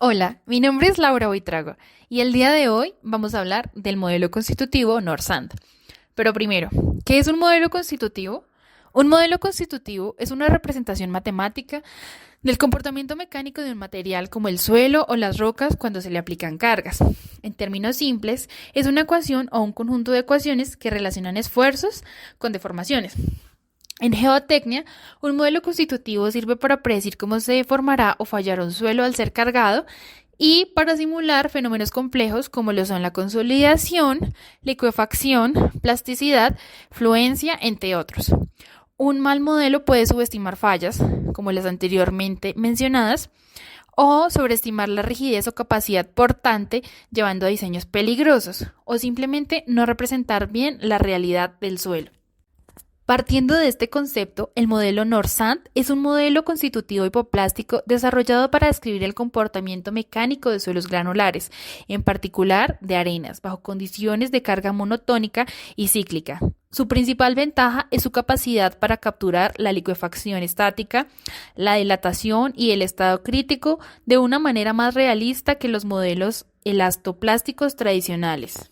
Hola, mi nombre es Laura Buitrago y el día de hoy vamos a hablar del modelo constitutivo NORSAND. Pero primero, ¿qué es un modelo constitutivo? Un modelo constitutivo es una representación matemática del comportamiento mecánico de un material como el suelo o las rocas cuando se le aplican cargas. En términos simples, es una ecuación o un conjunto de ecuaciones que relacionan esfuerzos con deformaciones. En geotecnia, un modelo constitutivo sirve para predecir cómo se deformará o fallará un suelo al ser cargado y para simular fenómenos complejos como lo son la consolidación, licuefacción, plasticidad, fluencia, entre otros. Un mal modelo puede subestimar fallas, como las anteriormente mencionadas, o sobreestimar la rigidez o capacidad portante, llevando a diseños peligrosos, o simplemente no representar bien la realidad del suelo. Partiendo de este concepto, el modelo NORSAND es un modelo constitutivo hipoplástico desarrollado para describir el comportamiento mecánico de suelos granulares, en particular de arenas, bajo condiciones de carga monotónica y cíclica. Su principal ventaja es su capacidad para capturar la licuefacción estática, la dilatación y el estado crítico de una manera más realista que los modelos elastoplásticos tradicionales.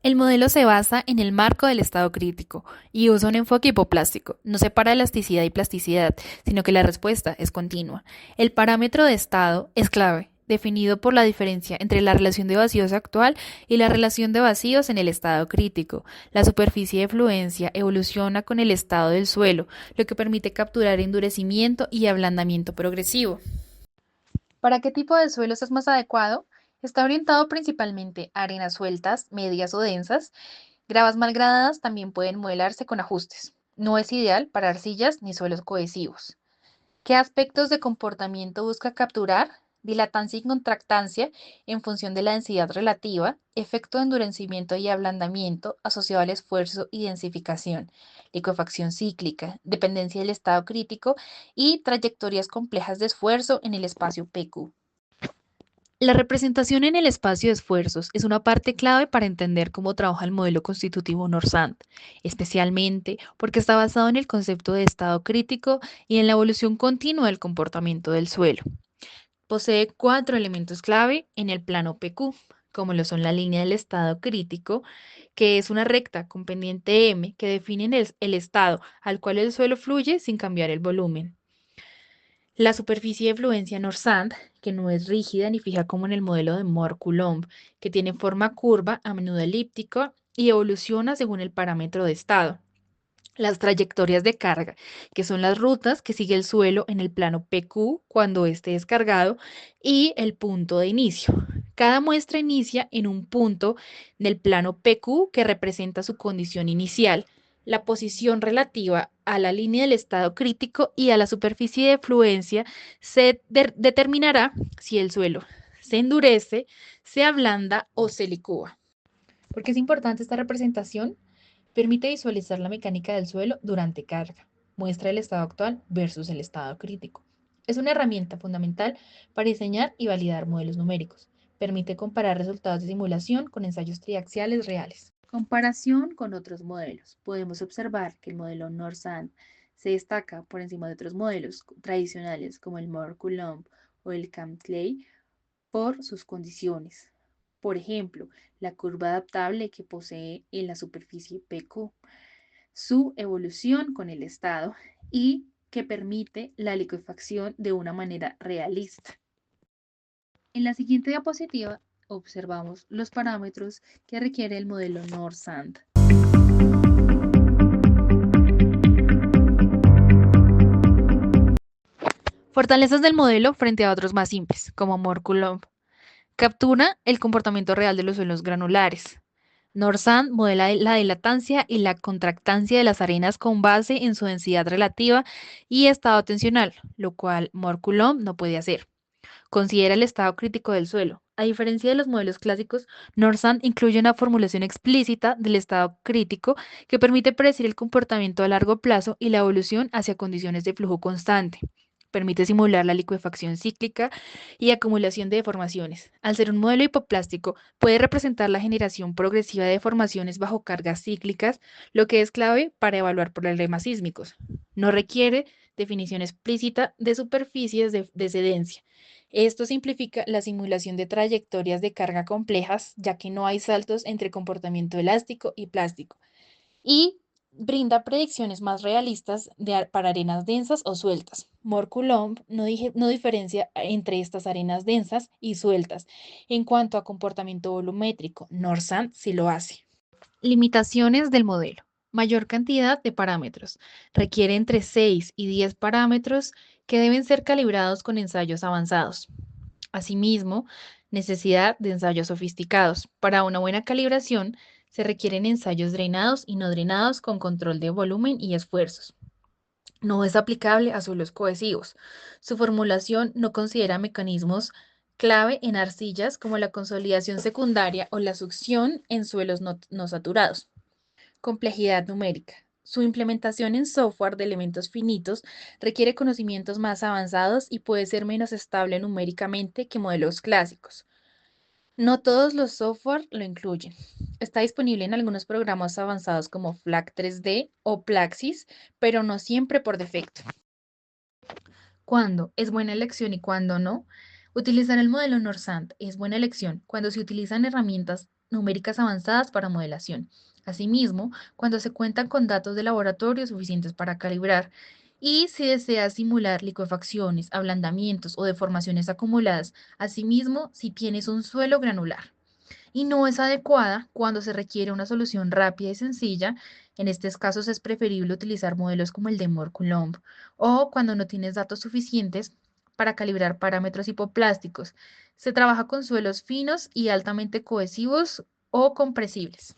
El modelo se basa en el marco del estado crítico y usa un enfoque hipoplástico. No separa elasticidad y plasticidad, sino que la respuesta es continua. El parámetro de estado es clave, definido por la diferencia entre la relación de vacíos actual y la relación de vacíos en el estado crítico. La superficie de fluencia evoluciona con el estado del suelo, lo que permite capturar endurecimiento y ablandamiento progresivo. ¿Para qué tipo de suelos es más adecuado? Está orientado principalmente a arenas sueltas, medias o densas. Gravas malgradadas también pueden modelarse con ajustes. No es ideal para arcillas ni suelos cohesivos. ¿Qué aspectos de comportamiento busca capturar? Dilatancia y contractancia en función de la densidad relativa, efecto de endurecimiento y ablandamiento asociado al esfuerzo y densificación, licuefacción cíclica, dependencia del estado crítico y trayectorias complejas de esfuerzo en el espacio PQ. La representación en el espacio de esfuerzos es una parte clave para entender cómo trabaja el modelo constitutivo NORSAND, especialmente porque está basado en el concepto de estado crítico y en la evolución continua del comportamiento del suelo. Posee cuatro elementos clave en el plano PQ, como lo son la línea del estado crítico, que es una recta con pendiente M que define el estado al cual el suelo fluye sin cambiar el volumen. La superficie de fluencia Norsand, que no es rígida ni fija como en el modelo de Mohr-Coulomb, que tiene forma curva, a menudo elíptica, y evoluciona según el parámetro de estado. Las trayectorias de carga, que son las rutas que sigue el suelo en el plano PQ cuando éste es cargado, y el punto de inicio. Cada muestra inicia en un punto del plano PQ que representa su condición inicial, la posición relativa a la línea del estado crítico y a la superficie de fluencia determinará si el suelo se endurece, se ablanda o se licúa. ¿Por qué es importante esta representación? Permite visualizar la mecánica del suelo durante carga. Muestra el estado actual versus el estado crítico. Es una herramienta fundamental para diseñar y validar modelos numéricos. Permite comparar resultados de simulación con ensayos triaxiales reales. Comparación con otros modelos. Podemos observar que el modelo NORSAND se destaca por encima de otros modelos tradicionales como el Mohr-Coulomb o el Kamm-Clay por sus condiciones. Por ejemplo, la curva adaptable que posee en la superficie PQ, su evolución con el estado y que permite la liquefacción de una manera realista. En la siguiente diapositiva observamos los parámetros que requiere el modelo NORSAND. Fortalezas del modelo frente a otros más simples, como Mohr-Coulomb. Captura el comportamiento real de los suelos granulares. NORSAND modela la dilatancia y la contractancia de las arenas con base en su densidad relativa y estado tensional, lo cual Mohr-Coulomb no puede hacer. Considera el estado crítico del suelo. A diferencia de los modelos clásicos, NORSAND incluye una formulación explícita del estado crítico que permite predecir el comportamiento a largo plazo y la evolución hacia condiciones de flujo constante. Permite simular la licuefacción cíclica y acumulación de deformaciones. Al ser un modelo hipoplástico, puede representar la generación progresiva de deformaciones bajo cargas cíclicas, lo que es clave para evaluar problemas sísmicos. No requiere definición explícita de superficies de cedencia. Esto simplifica la simulación de trayectorias de carga complejas, ya que no hay saltos entre comportamiento elástico y plástico, y brinda predicciones más realistas para arenas densas o sueltas. Moore-Coulomb no diferencia entre estas arenas densas y sueltas en cuanto a comportamiento volumétrico. Norsand sí lo hace. Limitaciones del modelo. Mayor cantidad de parámetros. Requiere entre 6 y 10 parámetros que deben ser calibrados con ensayos avanzados. Asimismo, necesidad de ensayos sofisticados. Para una buena calibración, se requieren ensayos drenados y no drenados con control de volumen y esfuerzos. No es aplicable a suelos cohesivos. Su formulación no considera mecanismos clave en arcillas como la consolidación secundaria o la succión en suelos no saturados. Complejidad numérica. Su implementación en software de elementos finitos requiere conocimientos más avanzados y puede ser menos estable numéricamente que modelos clásicos. No todos los software lo incluyen. Está disponible en algunos programas avanzados como FLAC 3D o Plaxis, pero no siempre por defecto. ¿Cuándo es buena elección y cuándo no? Utilizar el modelo Norsand es buena elección cuando se utilizan herramientas numéricas avanzadas para modelación. Asimismo, cuando se cuentan con datos de laboratorio suficientes para calibrar y si desea simular licuefacciones, ablandamientos o deformaciones acumuladas. Asimismo, si tienes un suelo granular y no es adecuada cuando se requiere una solución rápida y sencilla. En estos casos es preferible utilizar modelos como el de Moore-Coulomb o cuando no tienes datos suficientes para calibrar parámetros hipoplásticos. Se trabaja con suelos finos y altamente cohesivos o compresibles.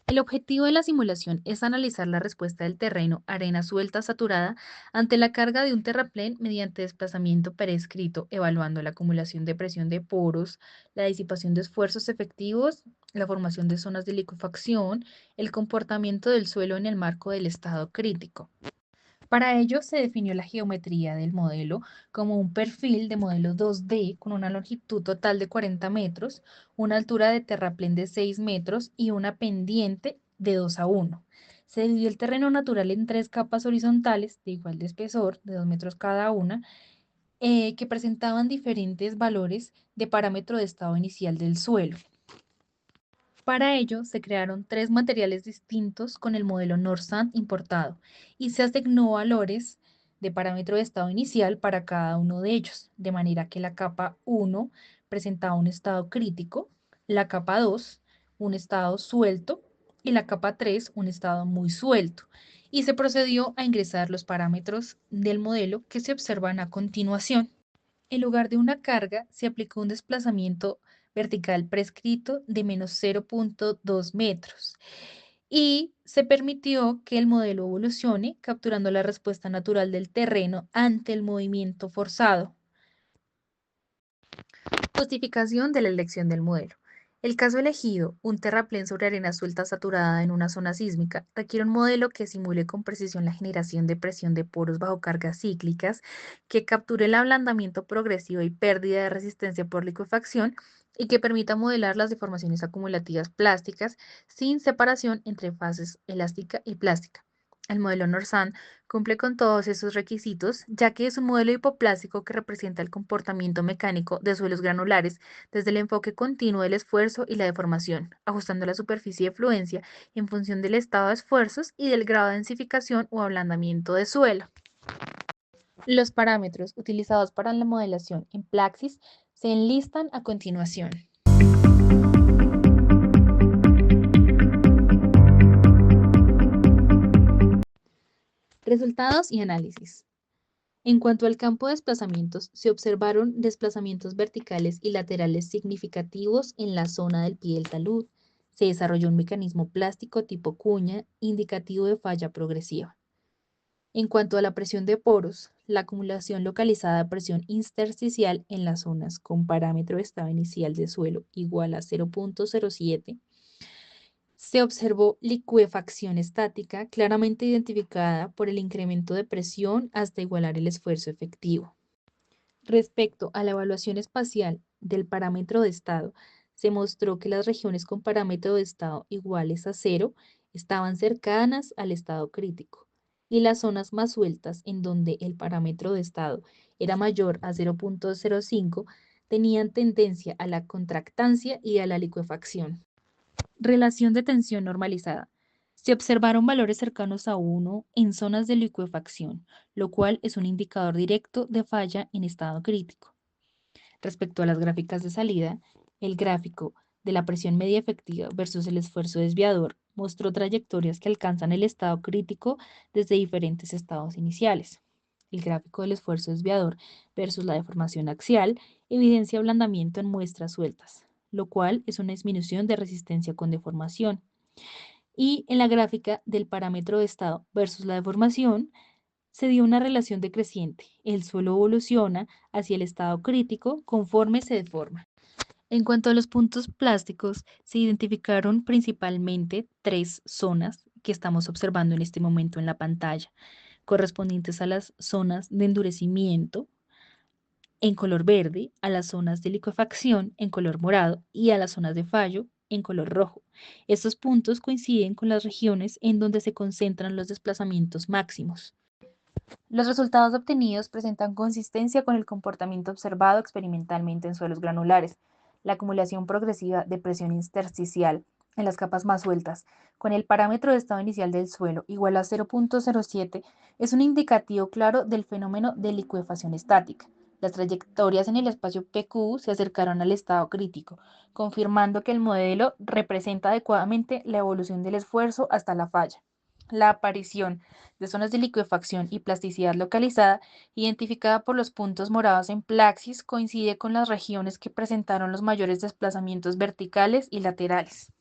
El objetivo de la simulación es analizar la respuesta del terreno, arena suelta saturada, ante la carga de un terraplén mediante desplazamiento prescrito, evaluando la acumulación de presión de poros, la disipación de esfuerzos efectivos, la formación de zonas de liquefacción, el comportamiento del suelo en el marco del estado crítico. Para ello se definió la geometría del modelo como un perfil de modelo 2D con una longitud total de 40 metros, una altura de terraplén de 6 metros y una pendiente de 2:1. Se dividió el terreno natural en tres capas horizontales de igual de espesor, de 2 metros cada una, que presentaban diferentes valores de parámetro de estado inicial del suelo. Para ello, se crearon tres materiales distintos con el modelo Norsand importado y se asignó valores de parámetro de estado inicial para cada uno de ellos, de manera que la capa 1 presentaba un estado crítico, la capa 2 un estado suelto y la capa 3 un estado muy suelto. Y se procedió a ingresar los parámetros del modelo que se observan a continuación. En lugar de una carga, se aplicó un desplazamiento vertical prescrito de menos 0,2 metros y se permitió que el modelo evolucione capturando la respuesta natural del terreno ante el movimiento forzado. Justificación de la elección del modelo. El caso elegido, un terraplén sobre arena suelta saturada en una zona sísmica, requiere un modelo que simule con precisión la generación de presión de poros bajo cargas cíclicas, que capture el ablandamiento progresivo y pérdida de resistencia por liquefacción y que permita modelar las deformaciones acumulativas plásticas sin separación entre fases elástica y plástica. El modelo Norsand cumple con todos esos requisitos, ya que es un modelo hipoplástico que representa el comportamiento mecánico de suelos granulares desde el enfoque continuo del esfuerzo y la deformación, ajustando la superficie de fluencia en función del estado de esfuerzos y del grado de densificación o ablandamiento de suelo. Los parámetros utilizados para la modelación en Plaxis se enlistan a continuación. Resultados y análisis. En cuanto al campo de desplazamientos, se observaron desplazamientos verticales y laterales significativos en la zona del pie del talud. Se desarrolló un mecanismo plástico tipo cuña, indicativo de falla progresiva. En cuanto a la presión de poros, la acumulación localizada de presión intersticial en las zonas con parámetro de estado inicial de suelo igual a 0,07. Se observó licuefacción estática claramente identificada por el incremento de presión hasta igualar el esfuerzo efectivo. Respecto a la evaluación espacial del parámetro de estado, se mostró que las regiones con parámetro de estado iguales a cero estaban cercanas al estado crítico y las zonas más sueltas en donde el parámetro de estado era mayor a 0,05 tenían tendencia a la contractancia y a la licuefacción. Relación de tensión normalizada. Se observaron valores cercanos a 1 en zonas de licuefacción, lo cual es un indicador directo de falla en estado crítico. Respecto a las gráficas de salida, el gráfico de la presión media efectiva versus el esfuerzo desviador mostró trayectorias que alcanzan el estado crítico desde diferentes estados iniciales. El gráfico del esfuerzo desviador versus la deformación axial evidencia ablandamiento en muestras sueltas, lo cual es una disminución de resistencia con deformación. Y en la gráfica del parámetro de estado versus la deformación, se dio una relación decreciente. El suelo evoluciona hacia el estado crítico conforme se deforma. En cuanto a los puntos plásticos, se identificaron principalmente tres zonas que estamos observando en este momento en la pantalla, correspondientes a las zonas de endurecimiento en color verde, a las zonas de licuefacción en color morado y a las zonas de fallo en color rojo. Estos puntos coinciden con las regiones en donde se concentran los desplazamientos máximos. Los resultados obtenidos presentan consistencia con el comportamiento observado experimentalmente en suelos granulares. La acumulación progresiva de presión intersticial en las capas más sueltas, con el parámetro de estado inicial del suelo igual a 0,07, es un indicativo claro del fenómeno de licuefacción estática. Las trayectorias en el espacio PQ se acercaron al estado crítico, confirmando que el modelo representa adecuadamente la evolución del esfuerzo hasta la falla. La aparición de zonas de licuefacción y plasticidad localizada, identificada por los puntos morados en Plaxis, coincide con las regiones que presentaron los mayores desplazamientos verticales y laterales.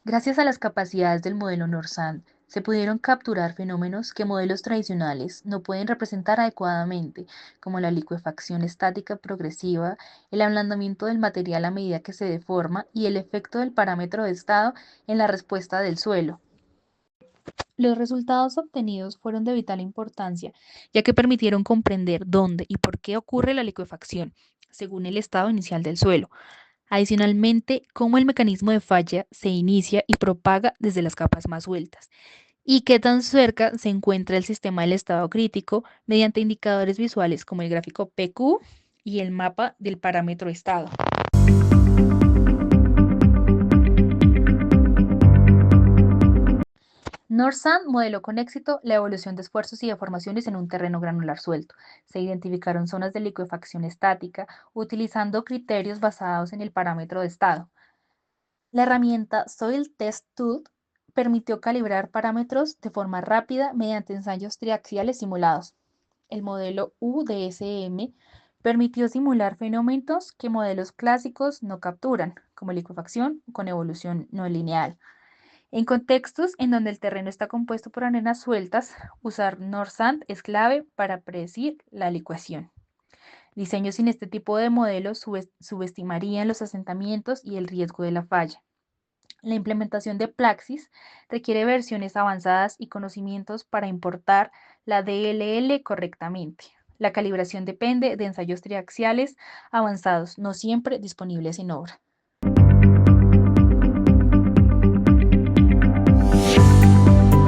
Gracias a las capacidades del modelo Norsand, se pudieron capturar fenómenos que modelos tradicionales no pueden representar adecuadamente, como la licuefacción estática progresiva, el ablandamiento del material a medida que se deforma y el efecto del parámetro de estado en la respuesta del suelo. Los resultados obtenidos fueron de vital importancia, ya que permitieron comprender dónde y por qué ocurre la licuefacción, según el estado inicial del suelo. Adicionalmente, cómo el mecanismo de falla se inicia y propaga desde las capas más sueltas, y qué tan cerca se encuentra el sistema del estado crítico mediante indicadores visuales como el gráfico PQ y el mapa del parámetro estado. Norsand modeló con éxito la evolución de esfuerzos y deformaciones en un terreno granular suelto. Se identificaron zonas de licuefacción estática utilizando criterios basados en el parámetro de estado. La herramienta Soil Test Tool permitió calibrar parámetros de forma rápida mediante ensayos triaxiales simulados. El modelo UDSM permitió simular fenómenos que modelos clásicos no capturan, como licuefacción con evolución no lineal. En contextos en donde el terreno está compuesto por arenas sueltas, usar Norsand es clave para predecir la licuación. Diseños sin este tipo de modelos subestimarían los asentamientos y el riesgo de la falla. La implementación de Plaxis requiere versiones avanzadas y conocimientos para importar la DLL correctamente. La calibración depende de ensayos triaxiales avanzados, no siempre disponibles en obra.